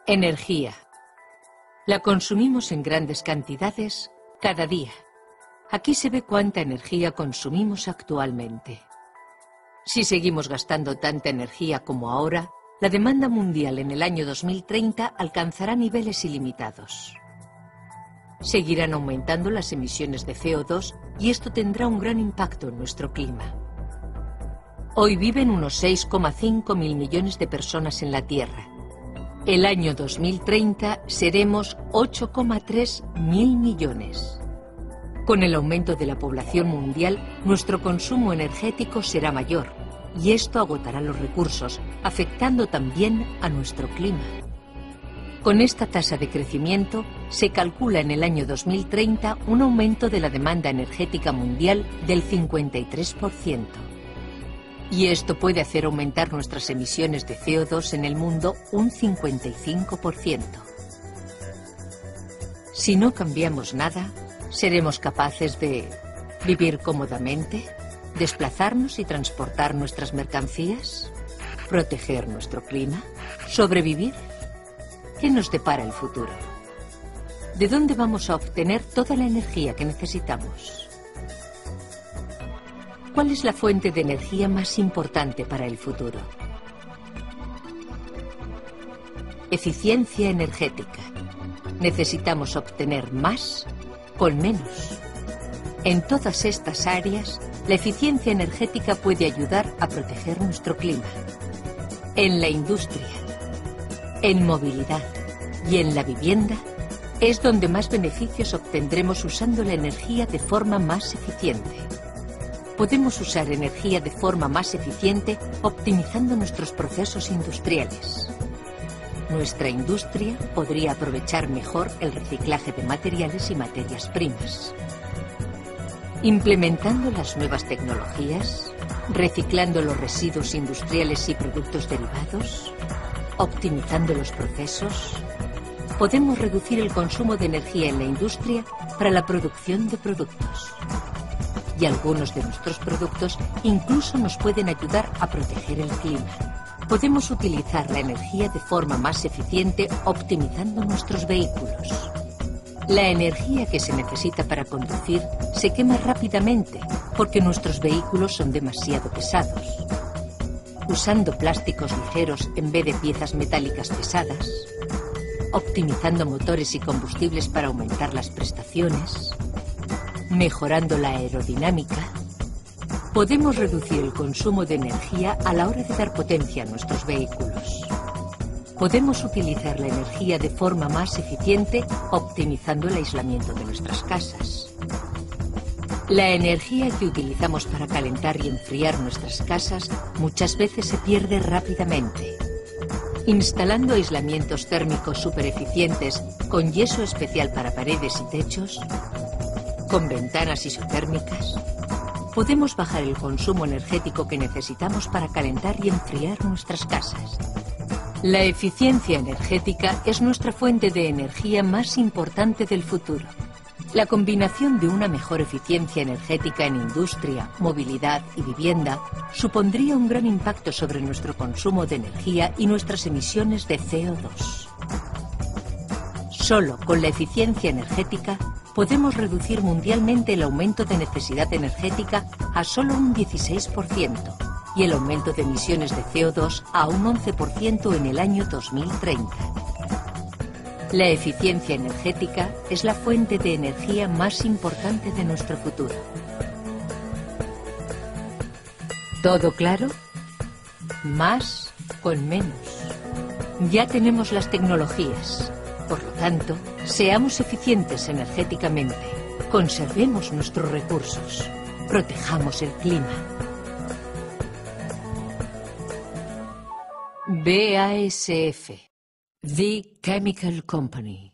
Energía. La consumimos en grandes cantidades cada día. Aquí se ve cuánta energía consumimos actualmente. Si seguimos gastando tanta energía como ahora, la demanda mundial en el año 2030 alcanzará niveles ilimitados. Seguirán aumentando las emisiones de CO2 y esto tendrá un gran impacto en nuestro clima. Hoy viven unos 6,5 mil millones de personas en la Tierra. El año 2030 seremos 8,3 mil millones. Con el aumento de la población mundial, nuestro consumo energético será mayor y esto agotará los recursos, afectando también a nuestro clima. Con esta tasa de crecimiento, se calcula en el año 2030 un aumento de la demanda energética mundial del 53%. Y esto puede hacer aumentar nuestras emisiones de CO2 en el mundo un 55%. Si no cambiamos nada, ¿seremos capaces de vivir cómodamente, desplazarnos y transportar nuestras mercancías, proteger nuestro clima, sobrevivir? ¿Qué nos depara el futuro? ¿De dónde vamos a obtener toda la energía que necesitamos? ¿Cuál es la fuente de energía más importante para el futuro? Eficiencia energética. Necesitamos obtener más con menos. En todas estas áreas, la eficiencia energética puede ayudar a proteger nuestro clima. En la industria, en movilidad y en la vivienda, es donde más beneficios obtendremos usando la energía de forma más eficiente. Podemos usar energía de forma más eficiente optimizando nuestros procesos industriales. Nuestra industria podría aprovechar mejor el reciclaje de materiales y materias primas. Implementando las nuevas tecnologías, reciclando los residuos industriales y productos derivados, optimizando los procesos, podemos reducir el consumo de energía en la industria para la producción de productos. Y algunos de nuestros productos incluso nos pueden ayudar a proteger el clima. Podemos utilizar la energía de forma más eficiente optimizando nuestros vehículos. La energía que se necesita para conducir se quema rápidamente porque nuestros vehículos son demasiado pesados. Usando plásticos ligeros en vez de piezas metálicas pesadas, optimizando motores y combustibles para aumentar las prestaciones, mejorando la aerodinámica, podemos reducir el consumo de energía a la hora de dar potencia a nuestros vehículos. Podemos utilizar la energía de forma más eficiente optimizando el aislamiento de nuestras casas. La energía que utilizamos para calentar y enfriar nuestras casas muchas veces se pierde rápidamente. Instalando aislamientos térmicos supereficientes con yeso especial para paredes y techos, con ventanas isotérmicas, podemos bajar el consumo energético que necesitamos para calentar y enfriar nuestras casas. La eficiencia energética es nuestra fuente de energía más importante del futuro. La combinación de una mejor eficiencia energética en industria, movilidad y vivienda supondría un gran impacto sobre nuestro consumo de energía y nuestras emisiones de CO2. Solo con la eficiencia energética podemos reducir mundialmente el aumento de necesidad energética a solo un 16% y el aumento de emisiones de CO2 a un 11% en el año 2030. La eficiencia energética es la fuente de energía más importante de nuestro futuro. ¿Todo claro? Más con menos. Ya tenemos las tecnologías. Por lo tanto, seamos eficientes energéticamente, conservemos nuestros recursos, protejamos el clima. BASF, The Chemical Company.